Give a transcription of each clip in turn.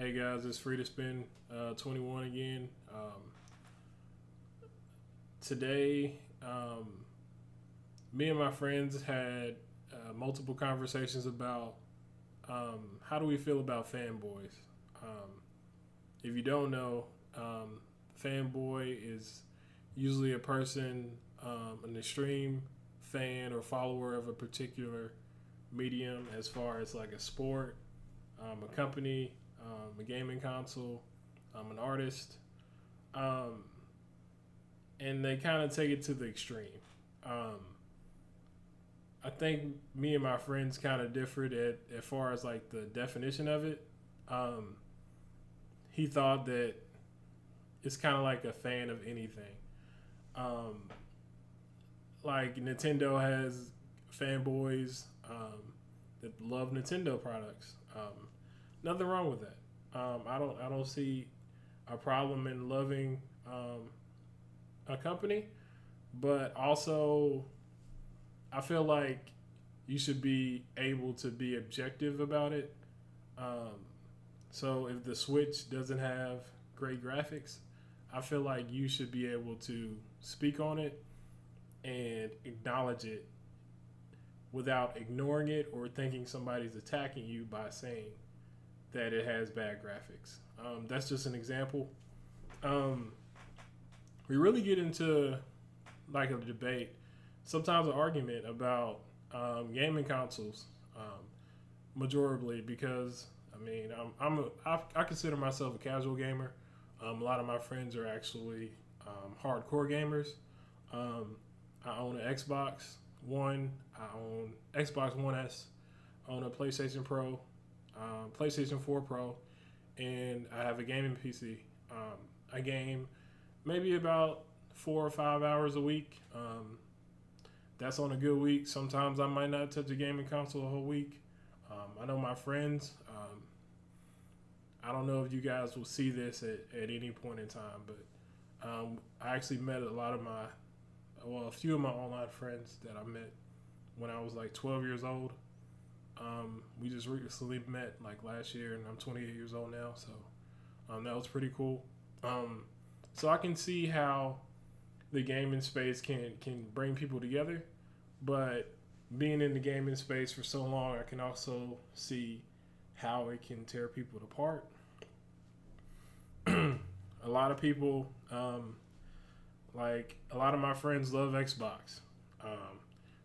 Hey guys, it's Free to Spin 21 again. Today, me and my friends had multiple conversations about how do we feel about fanboys. Um, if you don't know, fanboy is usually a person, an extreme fan or follower of a particular medium, as far as like a sport, a company, a gaming console, an artist, um, and they kind of take it to the extreme. Um, I think me and my friends kind of differed at as far as like the definition of it. Um, he thought that it's kind of like a fan of anything. Um, like Nintendo has fanboys that love Nintendo products. Nothing wrong with that. I don't see a problem in loving a company, but also I feel like you should be able to be objective about it. Um, so if the Switch doesn't have great graphics, I feel like you should be able to speak on it and acknowledge it without ignoring it or thinking somebody's attacking you by saying that it has bad graphics. That's just an example. Um, we really get into like a debate, sometimes an argument about gaming consoles, majorly because I consider myself a casual gamer. A lot of my friends are actually hardcore gamers. Um, I own an Xbox One. I own Xbox One S. I own a PlayStation Pro, PlayStation 4 Pro, and I have a gaming PC. I game maybe about 4 or 5 hours a week. That's on a good week. Sometimes I might not touch a gaming console a whole week. I know my friends. I don't know if you guys will see this at any point in time, but I actually met a few of my online friends that I met when I was like 12 years old. We just recently met like last year, and I'm 28 years old now, so that was pretty cool. So I can see how the gaming space can bring people together, but being in the gaming space for so long, I can also see how it can tear people apart. A lot of people, like a lot of my friends, love Xbox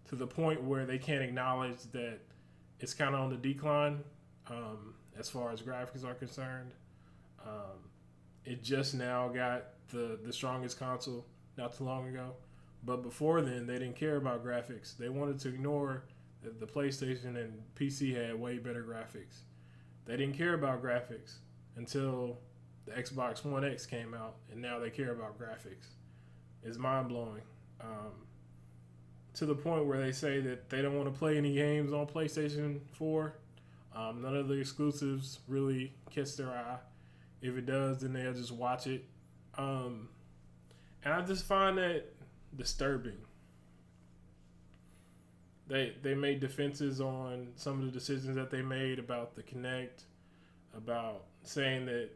to the point where they can't acknowledge that it's kind of on the decline as far as graphics are concerned. Um, it just now got the strongest console not too long ago, but before then they didn't care about graphics. They wanted to ignore that the PlayStation and PC had way better graphics. They didn't care about graphics until the Xbox One X came out, and now they care about graphics. It's mind blowing. To the point where they say that they don't want to play any games on PlayStation 4. None of the exclusives really catch their eye. If it does, then they'll just watch it. And I just find that disturbing. They made defenses on some of the decisions that they made about the Kinect, about saying that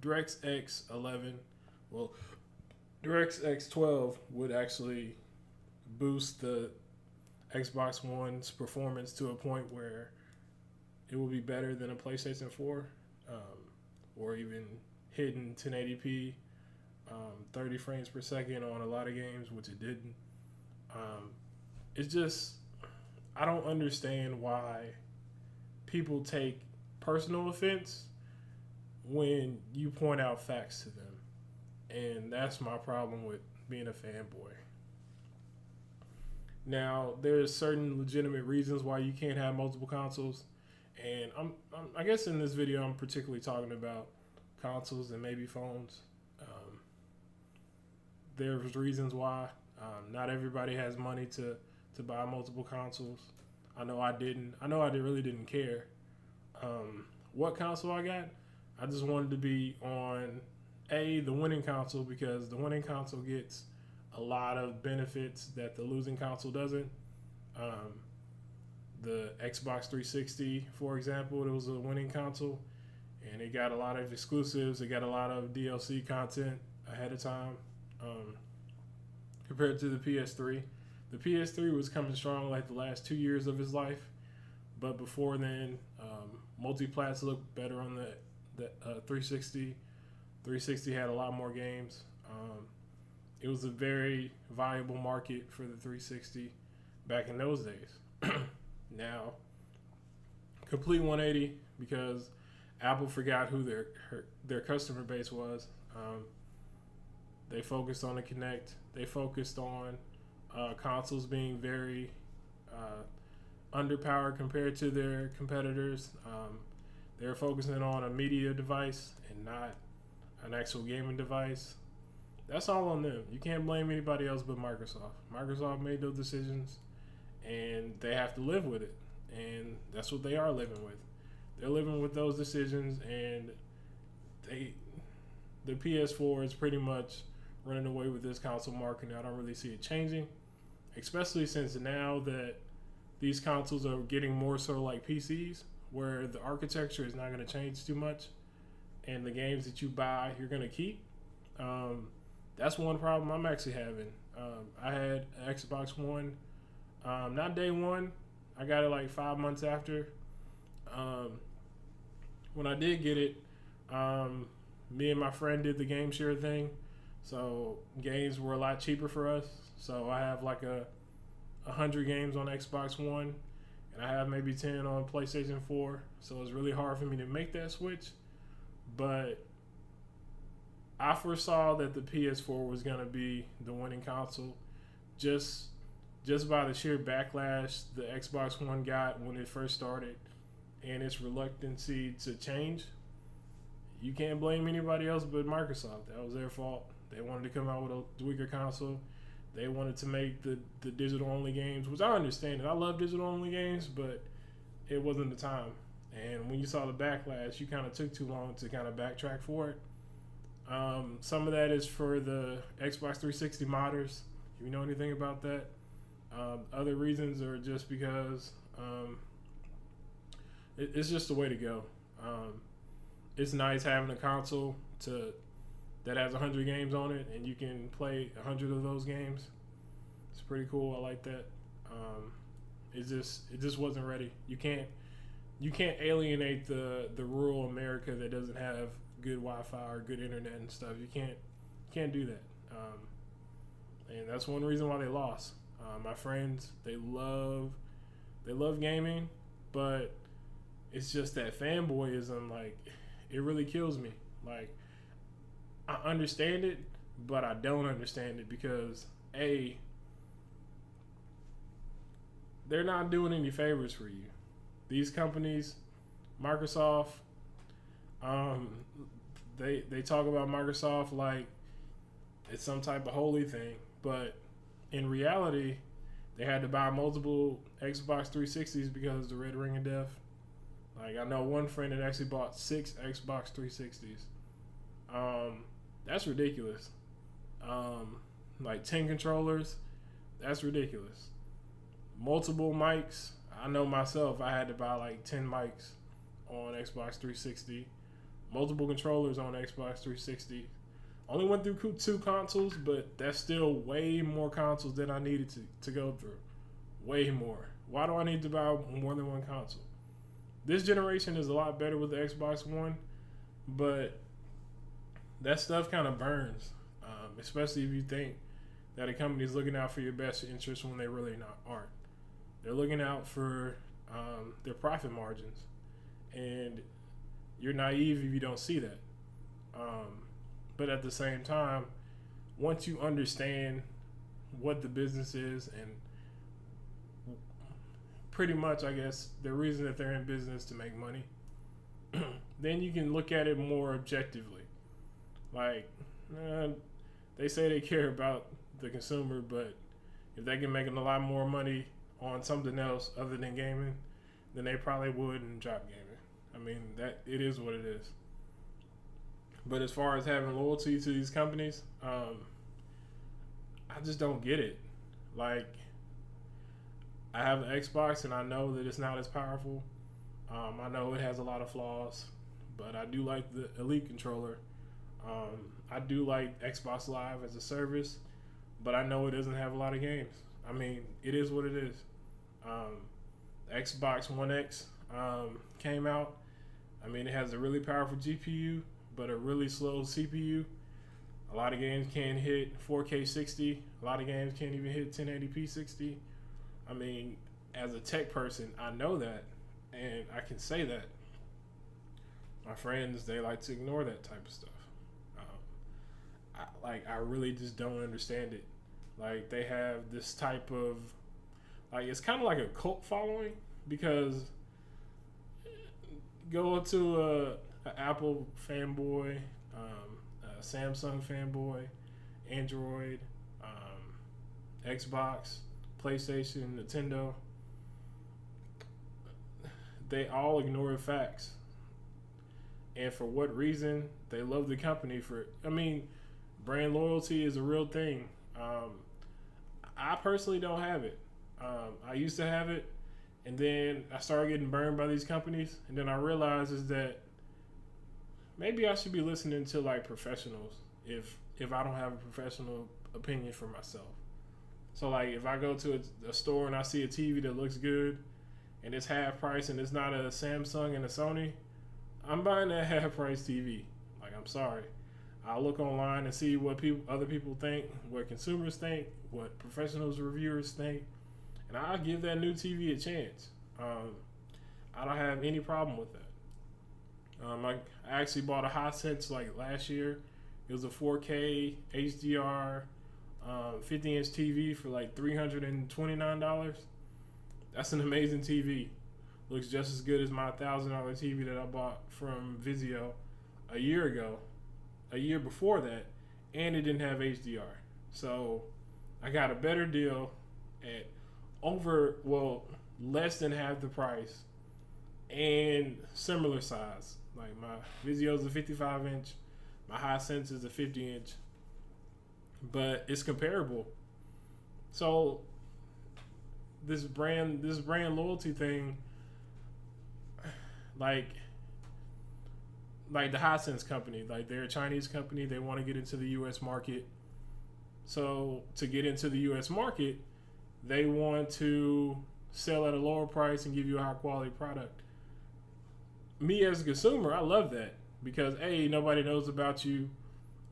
DirectX 11, well, DirectX 12 would actually boost the Xbox One's performance to a point where it will be better than a PlayStation 4, or even hitting 1080p, 30 frames per second on a lot of games, which it didn't. It's just, I don't understand why people take personal offense when you point out facts to them. And that's my problem with being a fanboy. Now, there's certain legitimate reasons why you can't have multiple consoles. And I guess in this video, I'm particularly talking about consoles and maybe phones. There's reasons why. Not everybody has money to buy multiple consoles. I know I didn't. Really didn't care what console I got. I just wanted to be on the winning console, because the winning console gets a lot of benefits that the losing console doesn't. The Xbox 360, for example, it was a winning console, and it got a lot of exclusives. It got a lot of DLC content ahead of time, compared to the PS3. The PS3 was coming strong like the last 2 years of its life, but before then, multi-plats looked better on the 360. 360 had a lot more games. It was a very viable market for the 360 back in those days. Now, complete 180 because Apple forgot who their customer base was. They focused on the Kinect. They focused on consoles being very underpowered compared to their competitors. They're focusing on a media device and not an actual gaming device. That's all on them. You can't blame anybody else but Microsoft. Microsoft made those decisions, and they have to live with it. And that's what they are living with. They're living with those decisions, and the PS4 is pretty much running away with this console market. I don't really see it changing, especially since now that these consoles are getting more so like PCs, where the architecture is not going to change too much, and the games that you buy you're going to keep. That's one problem I'm actually having. I had an Xbox One, not day one. I got it like 5 months after. When I did get it, me and my friend did the game share thing, so games were a lot cheaper for us. So I have like 100 games on Xbox One, and I have maybe 10 on PlayStation 4. So it's really hard for me to make that switch, but I foresaw that the PS4 was going to be the winning console just by the sheer backlash the Xbox One got when it first started and its reluctancy to change. You can't blame anybody else but Microsoft. That was their fault. They wanted to come out with a weaker console. They wanted to make the digital-only games, which I understand. I love digital-only games, but it wasn't the time. And when you saw the backlash, you kind of took too long to kind of backtrack for it. Some of that is for the Xbox 360 modders, if you know anything about that. Other reasons are just because it's just the way to go. It's nice having a console that has 100 games on it, and you can play 100 of those games. It's pretty cool. I like that. It just wasn't ready. You can't alienate the rural America that doesn't have good Wi-Fi or good internet and stuff. You can't do that. And that's one reason why they lost. My friends, they love gaming, but it's just that fanboyism, like, it really kills me. Like, I understand it, but I don't understand it because they're not doing any favors for you. These companies, Microsoft, they talk about Microsoft like it's some type of holy thing, but in reality, they had to buy multiple Xbox 360s because of the red ring of death. Like, I know one friend that actually bought 6 Xbox 360s. That's ridiculous. Like 10 controllers, that's ridiculous. Multiple mics. I know myself, I had to buy like 10 mics on Xbox 360. Multiple controllers on Xbox 360. Only went through 2 consoles, but that's still way more consoles than I needed to go through. Way more. Why do I need to buy more than one console? This generation is a lot better with the Xbox One, but that stuff kind of burns, especially if you think that a company is looking out for your best interest when they really aren't. They're looking out for their profit margins, and you're naive if you don't see that. But at the same time, once you understand what the business is and pretty much, I guess, the reason that they're in business to make money, then you can look at it more objectively. Like, they say they care about the consumer, but if they can make a lot more money on something else other than gaming, then they probably wouldn't drop gaming. I mean, that it is what it is. But as far as having loyalty to these companies, I just don't get it. Like, I have an Xbox and I know that it's not as powerful. I know it has a lot of flaws, but I do like the Elite controller. I do like Xbox Live as a service, but I know it doesn't have a lot of games. I mean, it is what it is. Xbox One X came out. I mean, it has a really powerful GPU, but a really slow CPU. A lot of games can't hit 4K 60. A lot of games can't even hit 1080p 60. I mean, as a tech person, I know that, and I can say that. My friends, they like to ignore that type of stuff. I really just don't understand it. Like, they have this type of, like, it's kind of like a cult following, because go to a Apple fanboy, a Samsung fanboy, Android, Xbox, PlayStation, Nintendo, they all ignore facts. And for what reason? They love the company for it. I mean, brand loyalty is a real thing. I personally don't have it. I used to have it, and then I started getting burned by these companies, and then I realized is that maybe I should be listening to like professionals if I don't have a professional opinion for myself. So like if I go to a store and I see a TV that looks good and it's half price and it's not a Samsung and a Sony, I'm buying that half price TV. Like, I'm sorry. I'll look online and see what other people think, what consumers think, what professionals, reviewers think, and I'll give that new TV a chance. I don't have any problem with that. I actually bought a Hisense like last year. It was a 4K HDR 50-inch TV for like $329. That's an amazing TV. Looks just as good as my $1,000 TV that I bought from Vizio a year ago, a year before that, and it didn't have HDR. So I got a better deal at less than half the price and similar size. Like my Vizio's a 55-inch, my Hisense is a 50-inch, but it's comparable. So this brand loyalty thing, like the Hisense company, like they're a Chinese company, they want to get into the U.S. market. So to get into the U.S. market, they want to sell at a lower price and give you a high quality product. Me as a consumer, I love that because A, nobody knows about you,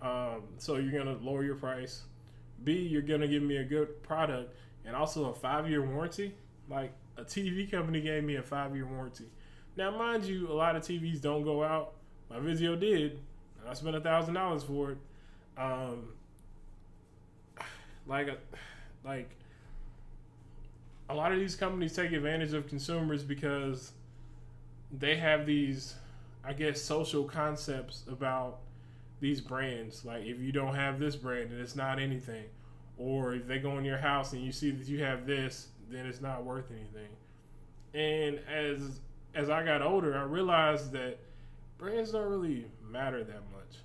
so you're gonna lower your price. B, you're gonna give me a good product and also a 5-year warranty. Like a TV company gave me a 5-year warranty. Now, mind you, a lot of TVs don't go out. My Vizio did. I spent $1,000 for it. Like a lot of these companies take advantage of consumers because they have these, I guess, social concepts about these brands. Like if you don't have this brand, then it's not anything. Or if they go in your house and you see that you have this, then it's not worth anything. And as I got older, I realized that brands don't really matter that much.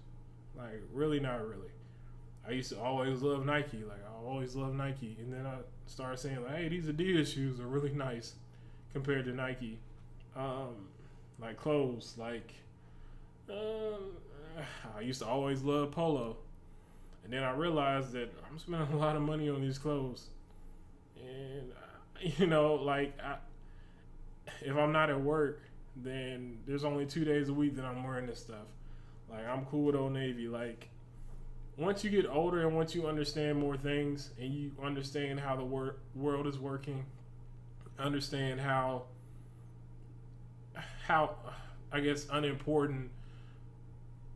Like, really not really. I used to always love Nike. Like, I always loved Nike. And then I started saying, like, hey, these Adidas shoes are really nice compared to Nike. Like clothes. Like, I used to always love Polo. And then I realized that I'm spending a lot of money on these clothes. And, if I'm not at work, then there's only 2 days a week that I'm wearing this stuff. Like, I'm cool with Old Navy. Like, once you get older and once you understand more things and you understand how the world is working, understand how I guess unimportant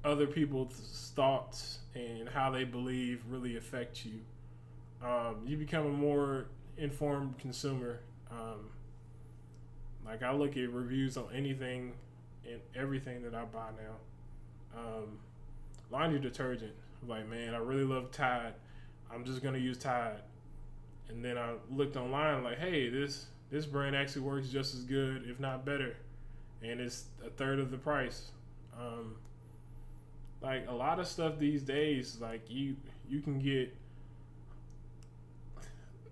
other people's thoughts and how they believe really affect you, you become a more informed consumer. Like, I look at reviews on anything and everything that I buy now. Laundry detergent. Like, man, I really love Tide. I'm just going to use Tide. And then I looked online like, hey, this brand actually works just as good, if not better. And it's a third of the price. Like, a lot of stuff these days, like, you can get,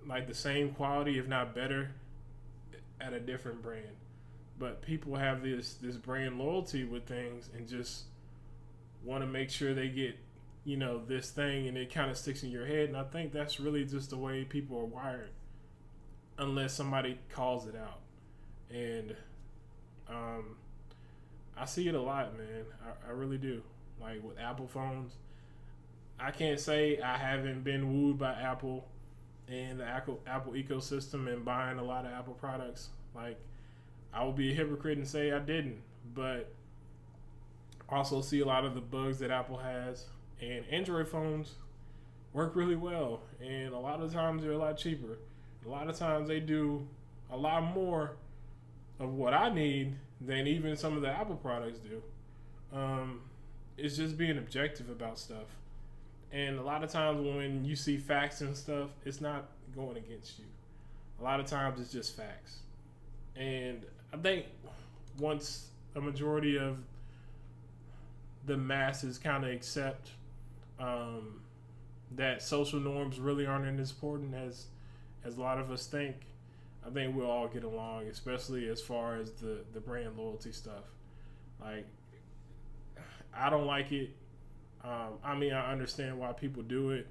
like, the same quality, if not better, at a different brand. But people have this brand loyalty with things and just want to make sure they get, this thing, and it kind of sticks in your head. And I think that's really just the way people are wired, unless somebody calls it out. And I see it a lot, man. I really do. Like with Apple phones, I can't say I haven't been wooed by Apple and the Apple ecosystem and buying a lot of Apple products. Like, I would be a hypocrite and say I didn't, but also see a lot of the bugs that Apple has. And Android phones work really well, and a lot of times they're a lot cheaper. A lot of times they do a lot more of what I need than even some of the Apple products do. It's just being objective about stuff. And a lot of times when you see facts and stuff, it's not going against you. A lot of times it's just facts. And I think once a majority of the masses kind of accept that social norms really aren't as important as a lot of us think, I think we'll all get along, especially as far as the brand loyalty stuff. Like, I don't like it. I mean, I understand why people do it,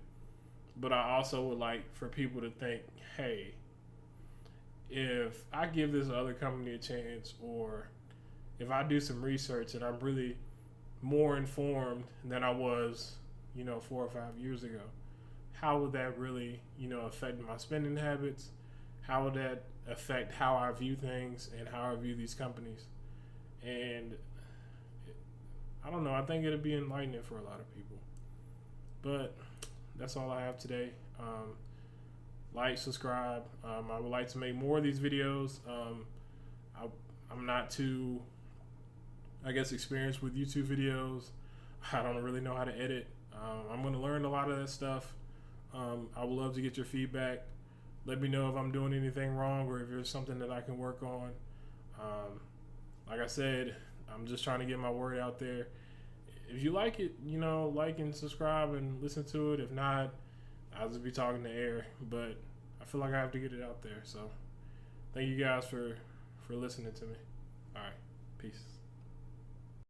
but I also would like for people to think, hey, if I give this other company a chance, or if I do some research and I'm really more informed than I was, 4 or 5 years ago, how would that really, affect my spending habits? How would that affect how I view things and how I view these companies? And I don't know. I think it'll be enlightening for a lot of people. But that's all I have today. Like, subscribe. I would like to make more of these videos. I'm not too, experienced with YouTube videos. I don't really know how to edit. I'm going to learn a lot of that stuff. I would love to get your feedback. Let me know if I'm doing anything wrong or if there's something that I can work on. Like I said, I'm just trying to get my word out there. If you like it, like and subscribe and listen to it. If not, I'll just be talking to air. But I feel like I have to get it out there. So thank you guys for listening to me. All right. Peace.